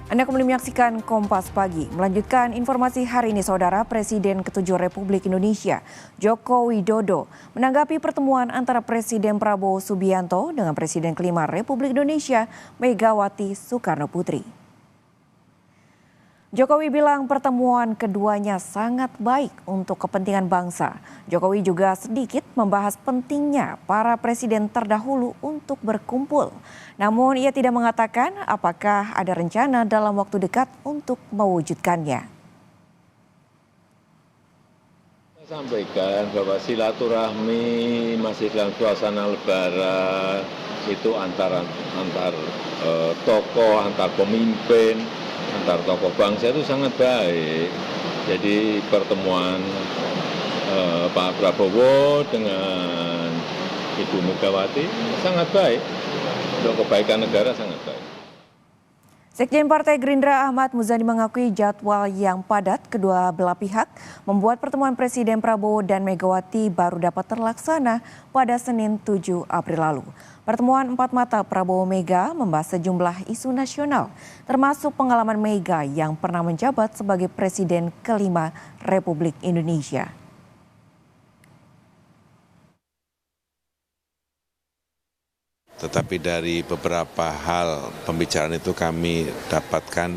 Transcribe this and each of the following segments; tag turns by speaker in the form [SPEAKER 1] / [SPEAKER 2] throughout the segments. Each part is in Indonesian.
[SPEAKER 1] Anda kembali menyaksikan Kompas Pagi. Melanjutkan informasi hari ini, Saudara, Presiden ke-7 Republik Indonesia, Joko Widodo, menanggapi pertemuan antara Presiden Prabowo Subianto dengan Presiden ke-5 Republik Indonesia, Megawati Soekarno Putri. Jokowi bilang pertemuan keduanya sangat baik untuk kepentingan bangsa. Jokowi juga sedikit membahas pentingnya para presiden terdahulu untuk berkumpul. Namun ia tidak mengatakan apakah ada rencana dalam waktu dekat untuk mewujudkannya.
[SPEAKER 2] Saya sampaikan bahwa silaturahmi masih dalam suasana lebaran itu antar tokoh, antar pemimpin, antar tokoh bangsa itu sangat baik. Jadi pertemuan Pak Prabowo dengan Ibu Megawati sangat baik. Untuk kebaikan negara sangat baik.
[SPEAKER 1] Sekjen Partai Gerindra Ahmad Muzani mengakui jadwal yang padat kedua belah pihak membuat pertemuan Presiden Prabowo dan Megawati baru dapat terlaksana pada Senin 7 April lalu. Pertemuan empat mata Prabowo Mega membahas sejumlah isu nasional, termasuk pengalaman Mega yang pernah menjabat sebagai Presiden ke-5 Republik Indonesia.
[SPEAKER 3] Tetapi dari beberapa hal pembicaraan itu kami dapatkan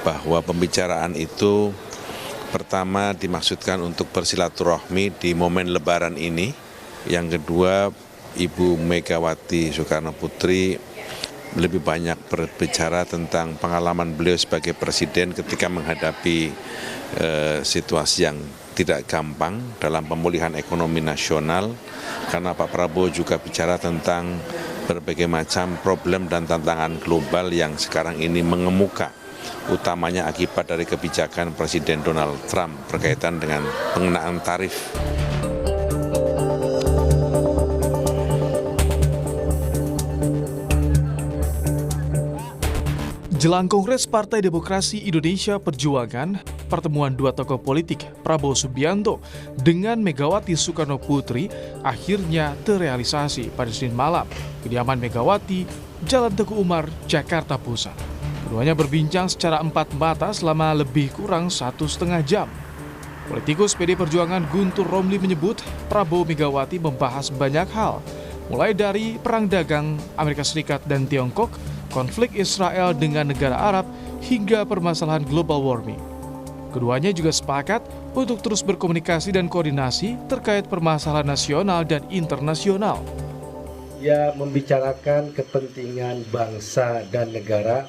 [SPEAKER 3] bahwa pembicaraan itu pertama dimaksudkan untuk bersilaturahmi di momen Lebaran ini. Yang kedua, Ibu Megawati Soekarno Putri lebih banyak berbicara tentang pengalaman beliau sebagai presiden ketika menghadapi situasi yang tidak gampang dalam pemulihan ekonomi nasional, karena Pak Prabowo juga bicara tentang berbagai macam problem dan tantangan global yang sekarang ini mengemuka, utamanya akibat dari kebijakan Presiden Donald Trump berkaitan dengan pengenaan tarif.
[SPEAKER 4] Jelang Kongres Partai Demokrasi Indonesia Perjuangan, pertemuan dua tokoh politik Prabowo Subianto dengan Megawati Soekarno Putri akhirnya terrealisasi pada Senin malam, kediaman Megawati, Jalan Teguh Umar, Jakarta Pusat. Keduanya berbincang secara empat mata selama lebih kurang 1,5 jam. Politikus PD Perjuangan Guntur Romli menyebut Prabowo Megawati membahas banyak hal, mulai dari perang dagang Amerika Serikat dan Tiongkok, konflik Israel dengan negara Arab, hingga permasalahan global warming. Keduanya juga sepakat untuk terus berkomunikasi dan koordinasi terkait permasalahan nasional dan internasional.
[SPEAKER 5] Ia membicarakan kepentingan bangsa dan negara,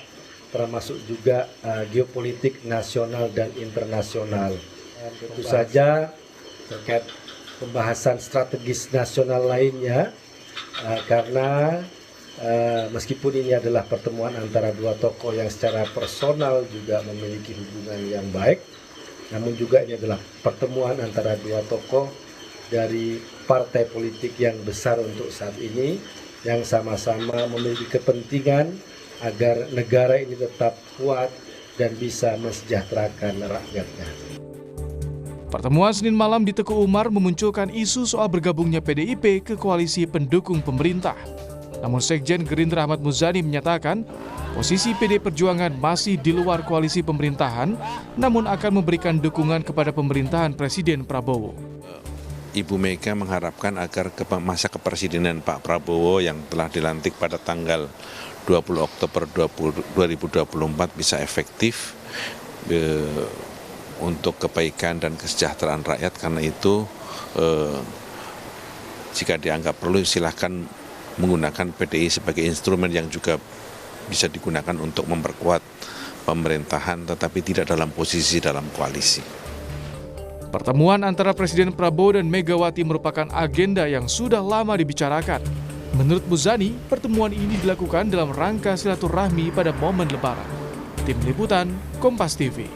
[SPEAKER 5] termasuk juga geopolitik nasional dan internasional. Tentu saja terkait pembahasan strategis nasional lainnya, karena meskipun ini adalah pertemuan antara dua tokoh yang secara personal juga memiliki hubungan yang baik, namun juga ini adalah pertemuan antara dua tokoh dari partai politik yang besar untuk saat ini, yang sama-sama memiliki kepentingan agar negara ini tetap kuat dan bisa mensejahterakan rakyatnya.
[SPEAKER 4] Pertemuan Senin malam di Teguh Umar memunculkan isu soal bergabungnya PDIP ke koalisi pendukung pemerintah. Namun Sekjen Gerindra Ahmad Muzani menyatakan posisi PD Perjuangan masih di luar koalisi pemerintahan, namun akan memberikan dukungan kepada pemerintahan Presiden Prabowo.
[SPEAKER 3] Ibu Mega mengharapkan agar masa kepresidenan Pak Prabowo yang telah dilantik pada tanggal 20 Oktober 2024 bisa efektif untuk kebaikan dan kesejahteraan rakyat. Karena itu jika dianggap perlu silahkan menggunakan PDI sebagai instrumen yang juga bisa digunakan untuk memperkuat pemerintahan, tetapi tidak dalam posisi dalam koalisi.
[SPEAKER 4] Pertemuan antara Presiden Prabowo dan Megawati merupakan agenda yang sudah lama dibicarakan. Menurut Muzani, pertemuan ini dilakukan dalam rangka silaturahmi pada momen Lebaran. Tim Liputan, Kompas TV.